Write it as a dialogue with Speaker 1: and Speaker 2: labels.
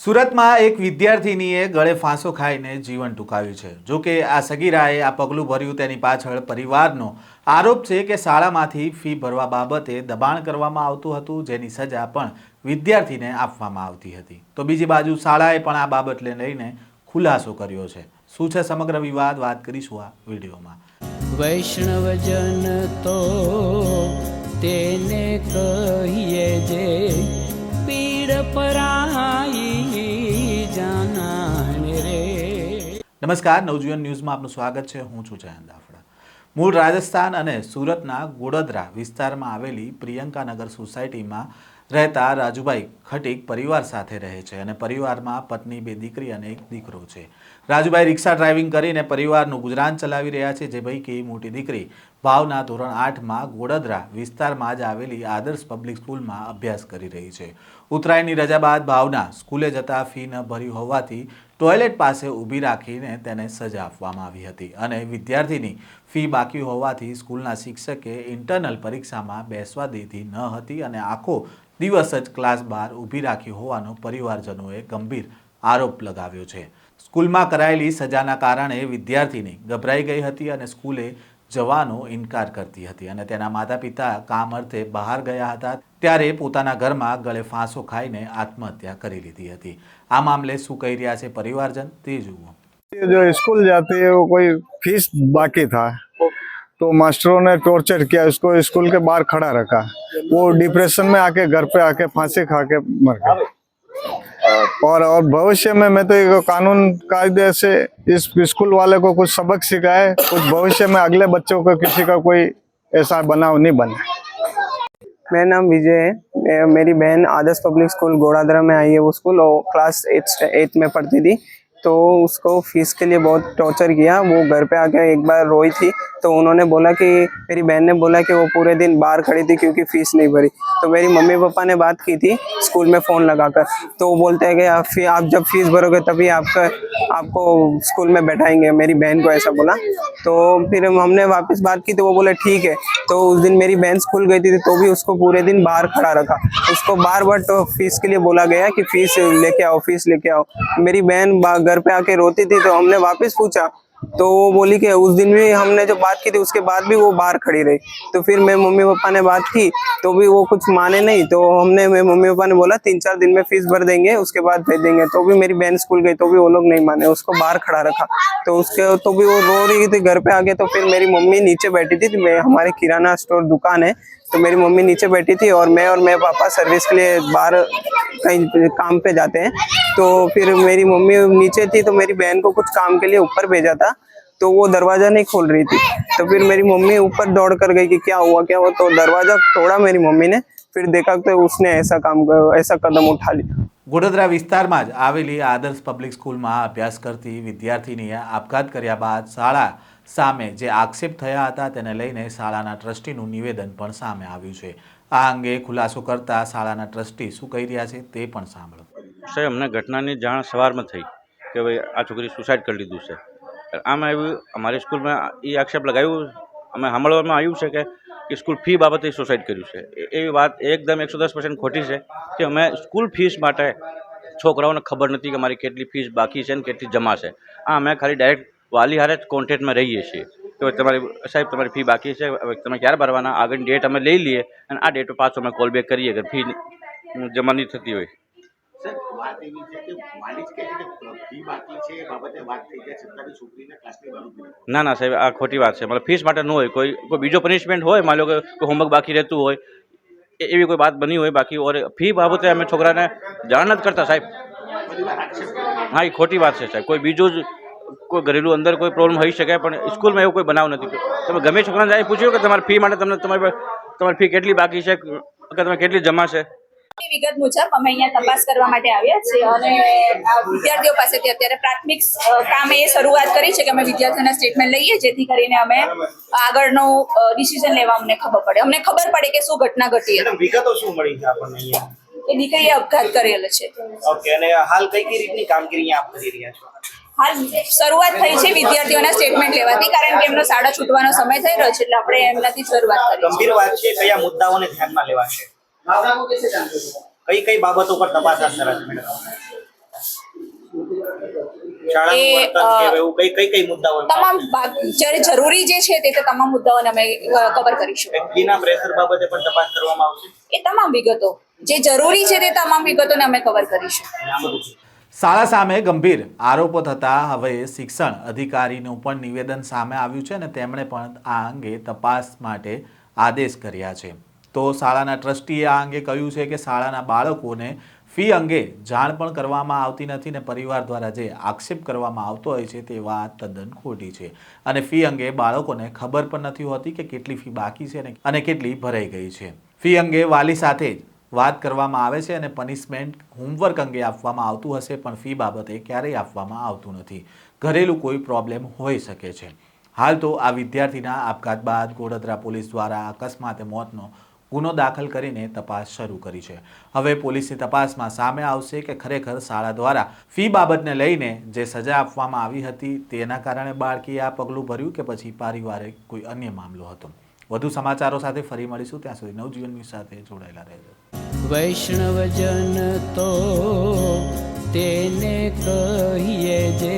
Speaker 1: સુરતમાં એક વિદ્યાર્થીનીએ ગળે ફાંસો ખાઈને જીવન ટૂંકાવ્યું છે। જો કે આ સગીરાએ આ પગલું ભર્યું તેની પાછળ પરિવારનો આરોપ છે કે શાળામાંથી ફી ભરવા બાબતે દબાણ કરવામાં આવતું હતું, જેની સજા પણ વિદ્યાર્થીને આપવામાં આવતી હતી। તો બીજી બાજુ શાળાએ પણ આ બાબતને લઈને ખુલાસો કર્યો છે। શું છે સમગ્ર વિવાદ, વાત કરીશું આ વિડીયોમાં।
Speaker 2: વૈષ્ણવજન તો તેને કહીએ જે પીડ પરાઈ જાનાને રે।
Speaker 1: નમસ્કાર, નવજીવન ન્યૂઝમાં આપનું સ્વાગત છે। હું છું જયંત દાફડા। મૂળ રાજસ્થાન અને સુરતના ગોડદરા વિસ્તારમાં આવેલી પ્રિયંકાનગર સોસાયટીમાં રહેતા રાજુભાઈ ખટીક પરિવાર સાથે રહે છે અને પરિવારમાં પત્ની, 2 દીકરી અને 1 દીકરો છે। રાજુભાઈ રિક્ષા ડ્રાઇવિંગ કરીને પરિવારનું ગુજરાન ચલાવી રહ્યા છે, જે પૈકી મોટી દીકરી ભાવના ધોરણ 8માં ગોડદરા વિસ્તારમાં જ આવેલી આદર્શ પબ્લિક સ્કૂલમાં અભ્યાસ કરી રહી છે। ઉત્તરાયણની રજા બાદ ભાવના સ્કૂલે જતા ફી ન ભરી હોવાથી ટોયલેટ પાસે ઊભી રાખીને તેને સજા આપવામાં આવી હતી અને વિદ્યાર્થીની ફી બાકી હોવાથી સ્કૂલના શિક્ષકે ઇન્ટરનલ પરીક્ષામાં બેસવા દીધી ન હતી અને આખો દિવસ જ ક્લાસ બહાર ઊભી રાખી હોવાનો પરિવારજનોએ ગંભીર આરોપ લગાવ્યો છે। સ્કૂલમાં કરાયેલી સજાના કારણે વિદ્યાર્થીની ગભરાઈ ગઈ હતી અને સ્કૂલે જવાનો ઇનકાર કરતી હતી અને તેના માતા પિતા કામ અર્થે બહાર ગયા હતા, ત્યારે પોતાના ઘરમાં ગળે ફાંસો ખાઈને આત્મહત્યા કરી લીધી હતી। આ મામલે શું કહી રહ્યા છે પરિવારજન, તે જુઓ।
Speaker 3: जो स्कूल जाती है वो कोई फीस बाकी था तो मास्टरों ने टॉर्चर किया, उसको स्कूल के बाहर खड़ा रखा। वो डिप्रेशन में आके घर पे आके फांसी खा के मर गया। और भविष्य में मैं तो ये कानून कायदे से इस स्कूल वाले को कुछ सबक सिखाए, कुछ भविष्य में अगले बच्चों को किसी का कोई ऐसा बनाव नहीं बने।
Speaker 4: मेरा नाम विजय है। मेरी बहन आदर्श पब्लिक स्कूल गोड़ादरा में आई है। वो स्कूल और क्लास 8 में पढ़ती थी, तो उसको फीस के लिए बहुत टॉर्चर किया। वो घर पे आके एक बार रोई थी, तो उन्होंने बोला कि मेरी बहन ने बोला कि वो पूरे दिन बाहर खड़ी थी क्योंकि फीस नहीं भरी। तो मेरी मम्मी पापा ने बात की थी स्कूल में फ़ोन लगाकर, तो वो बोलते हैं कि आप जब फीस भरोगे तभी आपको स्कूल में बैठाएंगे। मेरी बहन को ऐसा बोला। तो फिर हमने वापस बात की तो वो बोले ठीक है। तो उस दिन मेरी बहन स्कूल गई थी तो भी उसको पूरे दिन बाहर खड़ा रखा। उसको बार बार तो फीस के लिए बोला गया कि फीस लेके आओ, फीस लेके आओ। मेरी बहन घर पे आके रोती थी, तो हमने वापस पूछा तो वो बोली कि उस दिन भी हमने जो बात की थी उसके बाद भी वो बाहर खड़ी रही। तो फिर मेरे मम्मी पापा ने बात की तो भी वो कुछ माने नहीं। तो मेरे मम्मी पापा ने बोला 3-4 दिन में फीस भर देंगे, उसके बाद भेज देंगे। तो भी मेरी बहन स्कूल गई तो भी वो लोग नहीं माने, उसको बाहर खड़ा रखा। तो भी वो रो रही थी घर पे आके। तो फिर मेरी मम्मी नीचे बैठी थी, हमारे किराना स्टोर दुकान है, तो मेरी मम्मी नीचे बैठी थी और मेरे पापा सर्विस के लिए बाहर कहीं काम पे जाते हैं। तो फिर मेरी मम्मी नीचे थी, तो मेरी बहन को कुछ काम के लिए ऊपर भेजा था, तो वो दरवाज़ा नहीं खोल रही थी। तो फिर मेरी मम्मी ऊपर दौड़ कर गई कि क्या हुआ। तो दरवाज़ा तोड़ा मेरी मम्मी ने, फिर देखा तो उसने ऐसा कदम उठा लिया।
Speaker 1: ગોડદરા વિસ્તારમાં જ આવેલી આદર્શ પબ્લિક સ્કૂલમાં અભ્યાસ કરતી વિદ્યાર્થીનીએ આપઘાત કર્યા બાદ શાળા સામે જે આક્ષેપ થયા હતા તેને લઈને શાળાના ટ્રસ્ટીનું નિવેદન પણ સામે આવ્યું છે। આ અંગે ખુલાસો કરતા શાળાના ટ્રસ્ટી શું કહી રહ્યા છે તે પણ સાંભળો।
Speaker 5: સાહેબ, અમને ઘટનાની જાણ સવારમાં થઈ કે ભાઈ આ છોકરી સુસાઇડ કરી લીધું છે। આમાં આવ્યું અમારી સ્કૂલમાં એ આક્ષેપ લગાવ્યું, અમે સાંભળવામાં આવ્યું છે કે સ્કૂલ ફી બાબતે સુસાઇડ કર્યું છે। એવી વાત એકદમ 110% ખોટી છે કે અમે સ્કૂલ ફીસ માટે છોકરાઓને ખબર નથી કે મારી કેટલી ફીસ બાકી છે ને કેટલી જમા છે। આ અમે ખાલી ડાયરેક્ટ વાલી હારે જ કોન્ટેક્ટમાં રહીએ છીએ કે તમારી સાહેબ તમારી ફી બાકી છે, હવે તમે ક્યારે ભરવાના, આગળની ડેટ અમે લઈ લઈએ અને આ ડેટ પર પાછો અમે કોલ બેક કરીએ કે ફી જમા નહીં થતી હોય। ના ના સાહેબ, આ ખોટી વાત છે। મતલબ ફીસ માટે ન હોય, કોઈ બીજો પનિશમેન્ટ હોય, માની લો કે કોઈ હોમવર્ક બાકી રહેતું હોય, એવી કોઈ વાત બની હોય બાકી, ઓર ફી બાબતે અમે છોકરાને જાણ નથી કરતા સાહેબ। હા, એ ખોટી વાત છે સાહેબ। કોઈ બીજું જ કોઈ ઘરેલું અંદર કોઈ પ્રોબ્લેમ હોઈ શકે, પણ સ્કૂલમાં એવું કોઈ બનાવ નથી। તમે ગમે છોકરાને જાય પૂછ્યું કે તમારી ફી માટે તમારી ફી કેટલી બાકી છે કે તમે કેટલી જમા છે।
Speaker 6: વિગત મુજબ અમે અહીંયા તપાસ કરવા માટે આવ્યા છીએ અને વિદ્યાર્થીઓ પાસેથી અત્યારે પ્રાથમિક કામે એ શરૂઆત કરી છે કે અમે વિદ્યાર્થીઓના સ્ટેટમેન્ટ લઈએ, જેથી કરીને અમે આગળનો ડિસિઝન લેવા અમને ખબર પડે, અમને ખબર પડે કે શું ઘટના ઘટી હતી।
Speaker 7: વિગતો શું મળી છે આપણને અહીંયા?
Speaker 6: એ દીકરીએ આપઘાત કરેલ છે।
Speaker 7: ઓકે, અને હાલ કઈ રીતની કામગીરી આપ કરી રહ્યા છો?
Speaker 6: હાલ શરૂઆત થઈ છે વિદ્યાર્થીઓના સ્ટેટમેન્ટ લેવાથી, કારણ કે એમનો શાળા છૂટવાનો સમય થઈ રહ્યો છે, એટલે આપણે એમનાથી શરૂઆત કરી।
Speaker 7: ગંભીર વાત છે, કયા મુદ્દાઓને ધ્યાનમાં લેવાશે? કઈ બાબતો પર તપાસ હાથ ધરાશે મેડમ? શાળાનું વર્તન કે એવું કઈ કઈ મુદ્દાઓ
Speaker 6: તમામ જ્યારે જરૂરી જે છે તે તમામ મુદ્દાઓને અમે કવર કરીશું.
Speaker 7: વ્યક્તિના પ્રેશર બાબતે પણ તપાસ કરવામાં આવશે.
Speaker 6: એ તમામ વિગતો જે જરૂરી છે તે તમામ વિગતોને અમે કવર કરીશું.
Speaker 1: શાળા સામે ગંભીર આરોપો થતાં હવે શિક્ષણ અધિકારીનું પણ નિવેદન સામે આવ્યું છે અને તેમણે પણ આ અંગે તપાસ માટે આદેશ કર્યા છે. તો શાળાના ટ્રસ્ટીએ આ અંગે કહ્યું છે કે શાળાના બાળકોને ફી અંગે જાણ પણ કરવામાં આવતી નથી ને પરિવાર દ્વારા જે આક્ષેપ કરવામાં આવતો હોય છે તે વાત તદ્દન ખોટી છે અને ફી અંગે બાળકોને ખબર પણ નથી હોતી કે કેટલી ફી બાકી છે અને કેટલી ભરાઈ ગઈ છે. ફી અંગે વાલી સાથે જ વાત કરવામાં આવે છે અને પનિશમેન્ટ હોમવર્ક અંગે આપવામાં આવતું હશે પણ ફી બાબતે ક્યારેય આપવામાં આવતું નથી. ઘરેલું કોઈ પ્રોબ્લેમ હોઈ શકે છે. હાલ તો આ વિદ્યાર્થીના આપઘાત બાદ ગોળાદરા પોલીસ દ્વારા અકસ્માતે મોતનો ગુનો દાખલ કરીને તપાસ શરૂ કરી છે. હવે પોલીસની તપાસમાં સામે આવશે કે ખરેખર શાળા દ્વારા ફી બાબતને લઈને જે સજા આપવામાં આવી હતી તેના કારણે બાળકીએ આ પગલું ભર્યું કે પછી પારિવારિક કોઈ અન્ય મામલો હતો. વધુ સમાચારો સાથે ફરી મળીશું. ત્યાં સુધી નવજીવન ન્યૂઝ સાથે જોડાયેલા રહેજો.
Speaker 2: વૈષ્ણવજન તો તેને કહીએ જે